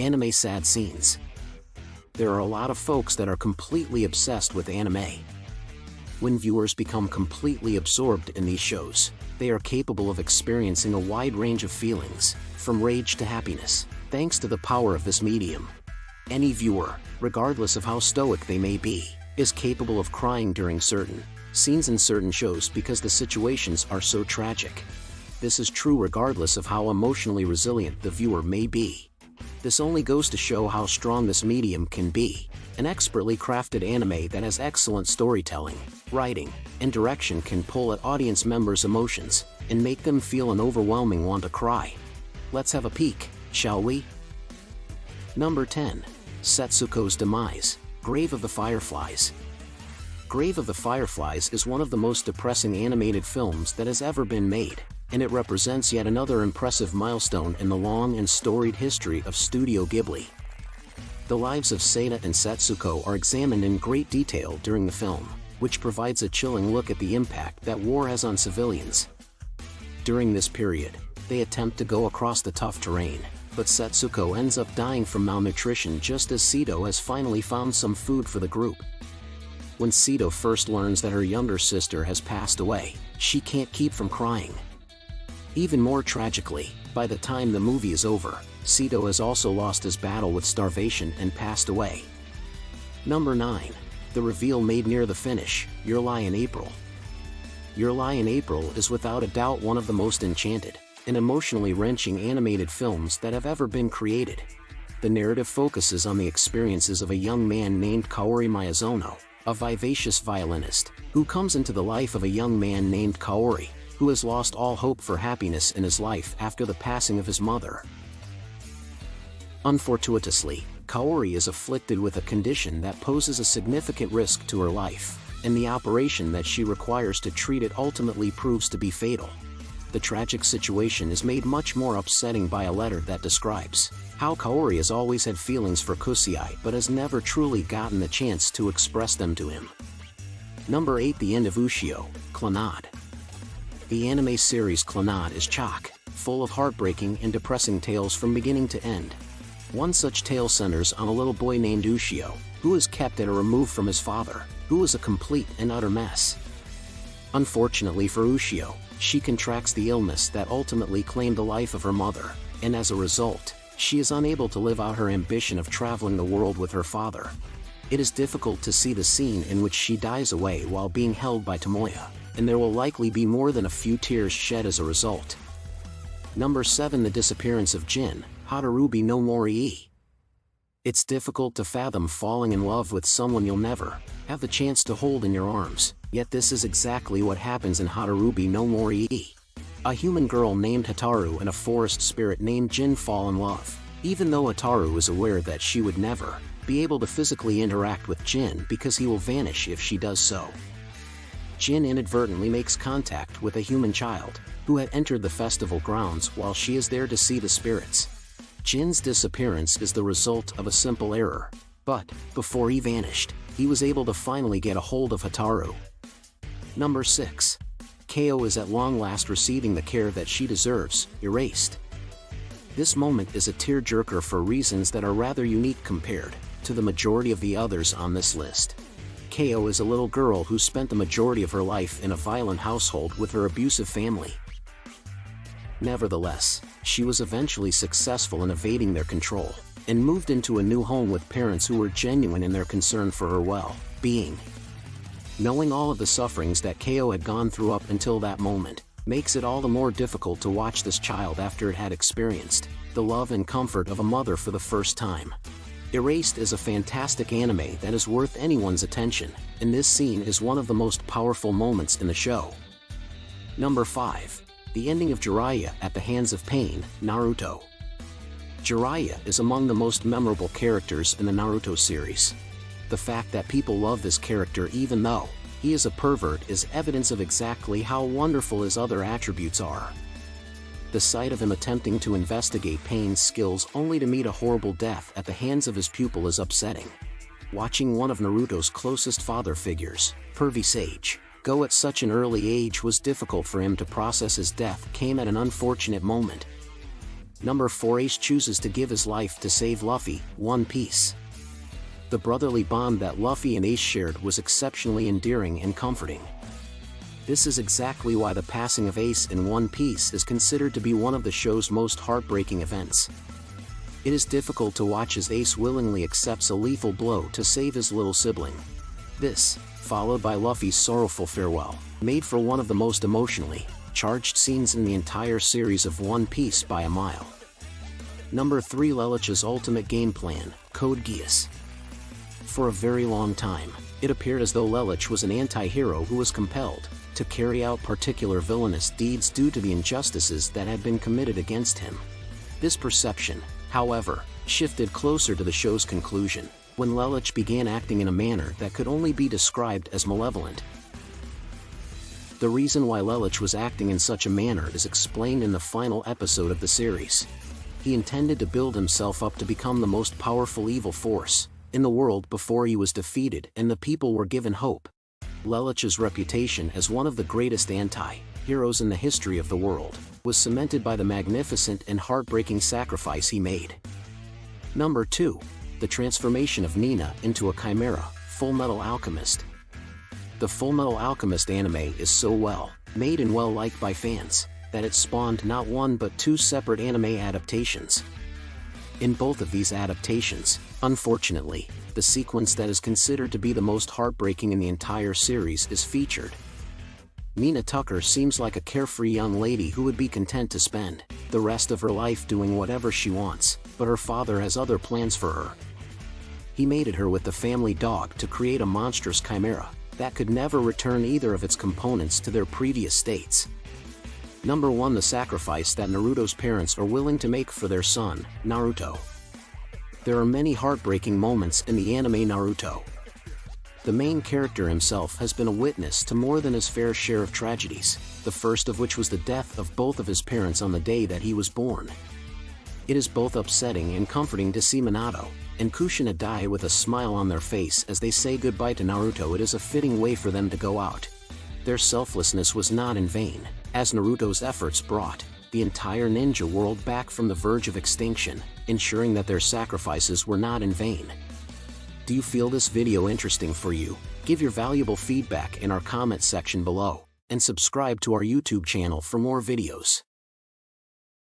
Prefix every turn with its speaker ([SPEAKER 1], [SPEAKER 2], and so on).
[SPEAKER 1] Anime sad scenes. There are a lot of folks that are completely obsessed with anime. When viewers become completely absorbed in these shows, they are capable of experiencing a wide range of feelings, from rage to happiness, thanks to the power of this medium. Any viewer, regardless of how stoic they may be, is capable of crying during certain scenes in certain shows because the situations are so tragic. This is true regardless of how emotionally resilient the viewer may be. This only goes to show how strong this medium can be. An expertly crafted anime that has excellent storytelling, writing, and direction can pull at audience members' emotions and make them feel an overwhelming want to cry. Let's have a peek, shall we? Number 10. Setsuko's Demise, Grave of the Fireflies. Grave of the Fireflies is one of the most depressing animated films that has ever been made, and it represents yet another impressive milestone in the long and storied history of Studio Ghibli. The lives of Seda and Setsuko are examined in great detail during the film, which provides a chilling look at the impact that war has on civilians. During this period, they attempt to go across the tough terrain, but Setsuko ends up dying from malnutrition just as Seto has finally found some food for the group. When Seto first learns that her younger sister has passed away, she can't keep from crying. Even more tragically, by the time the movie is over, Seto has also lost his battle with starvation and passed away. Number 9. The reveal made near the finish, Your Lie in April. Your Lie in April is without a doubt one of the most enchanted and emotionally wrenching animated films that have ever been created. The narrative focuses on the experiences of a young man named Kaori Miyazono, a vivacious violinist, who comes into the life of a young man named Kaori, who has lost all hope for happiness in his life after the passing of his mother. Unfortuitously, Kaori is afflicted with a condition that poses a significant risk to her life, and the operation that she requires to treat it ultimately proves to be fatal. The tragic situation is made much more upsetting by a letter that describes how Kaori has always had feelings for Kusuai but has never truly gotten the chance to express them to him. Number 8. The End of Ushio, Clannad. The anime series Clannad is chock full of heartbreaking and depressing tales from beginning to end. One such tale centers on a little boy named Ushio, who is kept at a remove from his father, who is a complete and utter mess. Unfortunately for Ushio, she contracts the illness that ultimately claimed the life of her mother, and as a result, she is unable to live out her ambition of traveling the world with her father. It is difficult to see the scene in which she dies away while being held by Tomoya, and there will likely be more than a few tears shed as a result. Number 7. The Disappearance of Jin, Harubi no Morii. It's difficult to fathom falling in love with someone you'll never have the chance to hold in your arms, yet this is exactly what happens in Harubi no Morii. A human girl named Hataru and a forest spirit named Jin fall in love, even though Hataru is aware that she would never be able to physically interact with Jin because he will vanish if she does so. Jin inadvertently makes contact with a human child, who had entered the festival grounds while she is there to see the spirits. Jin's disappearance is the result of a simple error, but, before he vanished, he was able to finally get a hold of Hataru. Number 6. Kao is at long last receiving the care that she deserves, Erased. This moment is a tearjerker for reasons that are rather unique compared to the majority of the others on this list. Kao is a little girl who spent the majority of her life in a violent household with her abusive family. Nevertheless, she was eventually successful in evading their control, and moved into a new home with parents who were genuine in their concern for her well-being. Knowing all of the sufferings that Kao had gone through up until that moment, makes it all the more difficult to watch this child after it had experienced the love and comfort of a mother for the first time. Erased is a fantastic anime that is worth anyone's attention, and this scene is one of the most powerful moments in the show. Number 5. The ending of Jiraiya at the hands of Pain, Naruto. Jiraiya is among the most memorable characters in the Naruto series. The fact that people love this character even though he is a pervert is evidence of exactly how wonderful his other attributes are. The sight of him attempting to investigate Pain's skills only to meet a horrible death at the hands of his pupil is upsetting. Watching one of Naruto's closest father figures, Pervy Sage, go at such an early age was difficult for him to process. His death came at an unfortunate moment. Number 4. Ace chooses to give his life to save Luffy, One Piece. The brotherly bond that Luffy and Ace shared was exceptionally endearing and comforting. This is exactly why the passing of Ace in One Piece is considered to be one of the show's most heartbreaking events. It is difficult to watch as Ace willingly accepts a lethal blow to save his little sibling. This, followed by Luffy's sorrowful farewell, made for one of the most emotionally charged scenes in the entire series of One Piece by a mile. Number 3. Lelich's ultimate game plan, Code Geass. For a very long time, it appeared as though Lelich was an anti-hero who was compelled to carry out particular villainous deeds due to the injustices that had been committed against him. This perception, however, shifted closer to the show's conclusion, when Lelich began acting in a manner that could only be described as malevolent. The reason why Lelich was acting in such a manner is explained in the final episode of the series. He intended to build himself up to become the most powerful evil force in the world before he was defeated and the people were given hope. Lelich's reputation as one of the greatest anti-heroes in the history of the world was cemented by the magnificent and heartbreaking sacrifice he made. Number 2. The transformation of Nina into a chimera, Fullmetal Alchemist. The Fullmetal Alchemist anime is so well made and well liked by fans that it spawned not one but 2 separate anime adaptations. In both of these adaptations, unfortunately, the sequence that is considered to be the most heartbreaking in the entire series is featured. Nina Tucker seems like a carefree young lady who would be content to spend the rest of her life doing whatever she wants, but her father has other plans for her. He mated her with the family dog to create a monstrous chimera that could never return either of its components to their previous states. Number 1. The sacrifice that Naruto's parents are willing to make for their son, Naruto. There are many heartbreaking moments in the anime Naruto. The main character himself has been a witness to more than his fair share of tragedies, the first of which was the death of both of his parents on the day that he was born. It is both upsetting and comforting to see Minato and Kushina die with a smile on their face as they say goodbye to Naruto. It is a fitting way for them to go out. Their selflessness was not in vain, as Naruto's efforts brought the entire ninja world back from the verge of extinction, ensuring that their sacrifices were not in vain. Do you feel this video interesting for you? Give your valuable feedback in our comment section below, and subscribe to our YouTube channel for more videos.